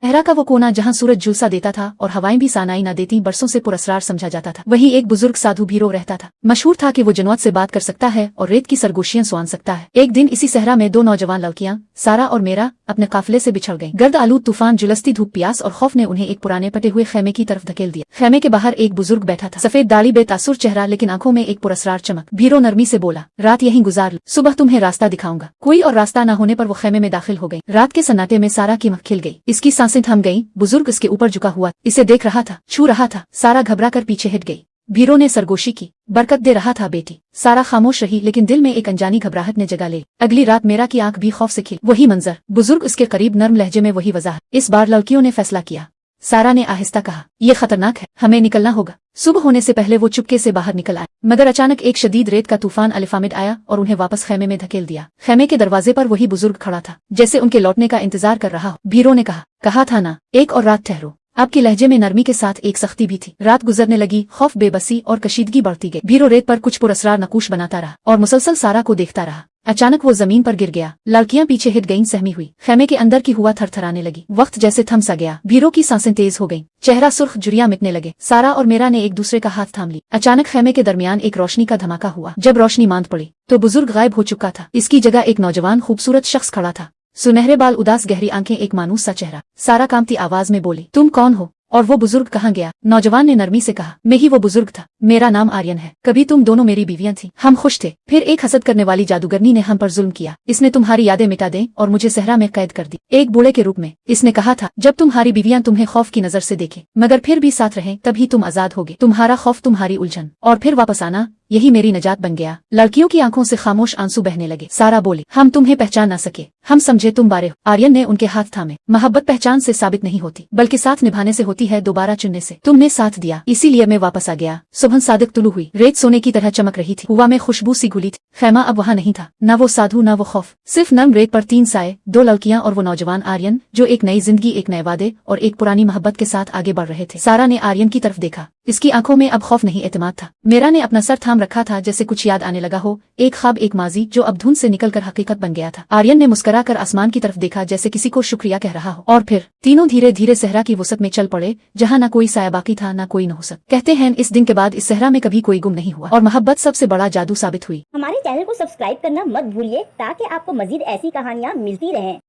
सहरा का वो कोना जहाँ सूरज झुलसा देता था और हवाएं भी सानाई न देती बरसों से पुरस्रार समझा जाता था। वहीं एक बुजुर्ग साधु भीरो रहता था। मशहूर था कि वो जनौत से बात कर सकता है और रेत की सरगोशियां सुन सकता है। एक दिन इसी सहरा में दो नौजवान लड़कियां सारा और मेरा अपने काफिले से बिछड़ गईं। गर्द आलूद तूफान, जुलस्ती धूप, प्यास और खौफ ने उन्हें एक पुराने पटे हुए खेमे की तरफ धकेल दिया। खेमे के बाहर एक बुजुर्ग बैठा था, सफेद दाढ़ी, बेतासुर चेहरा, लेकिन आंखों में एक पुरस्रार चमक। भीरो नरमी से बोला, रात यहीं गुजार लो, सुबह तुम्हें रास्ता दिखाऊंगा। कोई और रास्ता न होने पर वो खेमे में दाखिल हो गई। रात के सन्नाटे में सारा की आंख खिल गई, इसकी सांसें थम गईं। बुजुर्ग इसके ऊपर झुका हुआ इसे देख रहा था, छू रहा था। सारा घबरा कर पीछे हट गई। भीरो ने सरगोशी की, बरकत दे रहा था बेटी। सारा खामोश रही, लेकिन दिल में एक अनजानी घबराहट ने जगा ले। अगली रात मेरा की आंख भी खौफ से खिली। वही मंजर, बुजुर्ग उसके करीब, नर्म लहजे में वही वजाहत। इस बार लड़कियों ने फैसला किया। सारा ने आहिस्ता कहा, ये खतरनाक है, हमें निकलना होगा। सुबह होने से पहले वो चुपके से बाहर निकल आए, मगर अचानक एक शदीद रेत का तूफान अलिफामिद आया और उन्हें वापस खेमे में धकेल दिया। खेमे के दरवाजे पर वही बुजुर्ग खड़ा था, जैसे उनके लौटने का इंतजार कर रहा हो। भीरो ने कहा था ना, एक और रात ठहरो। आपके लहजे में नरमी के साथ एक सख्ती भी थी। रात गुजरने लगी, खौफ, बेबसी और कशीदगी बढ़ती गई। भीरो रेत पर कुछ पुरस्रार नकूश बनाता रहा और मुसलसल सारा को देखता रहा। अचानक वो जमीन पर गिर गया। लड़कियां पीछे हिट गईं, सहमी हुई। खेमे के अंदर की हुआ थरथराने लगी। वक्त जैसे थम सा गया। भीरो की सांसें तेज हो गईं, चेहरा सुर्ख, जुरियां मिटने लगे। सारा और मेरा ने एक दूसरे का हाथ थाम ली। अचानक खेमे के दरमियान एक रोशनी का धमाका हुआ। जब रोशनी मांद पड़ी तो बुजुर्ग गायब हो चुका था। इसकी जगह एक नौजवान खूबसूरत शख्स खड़ा था, सुनहरे बाल, उदास गहरी आंखें, एक मानूस सा चेहरा। सारा कांपती आवाज में बोली, तुम कौन हो और वो बुजुर्ग कहाँ गया? नौजवान ने नरमी से कहा, मैं ही वो बुजुर्ग था, मेरा नाम आर्यन है। कभी तुम दोनों मेरी बीवियां थी, हम खुश थे। फिर एक हसद करने वाली जादूगरनी ने हम पर जुल्म किया। इसने तुम्हारी यादें मिटा दें और मुझे सहरा में कैद कर दी, एक बूढ़े के रूप में। इसने कहा था, जब तुम्हारी बीवियां तुम्हें खौफ की नजर से देखें मगर फिर भी साथ रहें, तभी तुम आजाद होगे। तुम्हारा खौफ, तुम्हारी उलझन और फिर वापस आना, यही मेरी नजात बन गया। लड़कियों की आंखों से खामोश आंसू बहने लगे। सारा बोली, हम तुम्हें पहचान न सके, हम समझे तुम बारे हो। आर्यन ने उनके हाथ थामे। मोहब्बत पहचान से साबित नहीं होती, बल्कि साथ निभाने से होती है, दोबारा चुनने से। तुमने साथ दिया, इसीलिए मैं वापस आ गया। सुबह सादिक तुलू हुई, रेत सोने की तरह चमक रही थी, हवा में खुशबू सी घुली थी। खेमा अब वहाँ नहीं था, न वो साधु न वो खौफ, सिर्फ नर्म रेत पर तीन साए, दो लड़कियां और वो नौजवान आर्यन, जो एक नई जिंदगी, एक नए वादे और एक पुरानी मोहब्बत के साथ आगे बढ़ रहे थे। सारा ने आर्यन की तरफ देखा, इसकी आंखों में अब खौफ नहीं, एतमाद था। मेरा ने अपना सर थाम रखा था, जैसे कुछ याद आने लगा हो, एक ख्वाब, एक माजी जो अब धुंध से निकलकर हकीकत बन गया था। आर्यन ने मुस्कुरा कर आसमान की तरफ देखा, जैसे किसी को शुक्रिया कह रहा हो, और फिर तीनों धीरे धीरे सहरा की वसत में चल पड़े, जहाँ न कोई साया बाकी था, न कोई नहुसत। कहते हैं इस दिन के बाद इस सहरा में कभी कोई गुम नहीं हुआ और मोहब्बत सबसे बड़ा जादू साबित हुई। हमारे चैनल को सब्सक्राइब करना मत भूलिए, ताकि आपको मजीद ऐसी कहानियाँ मिलती रहें।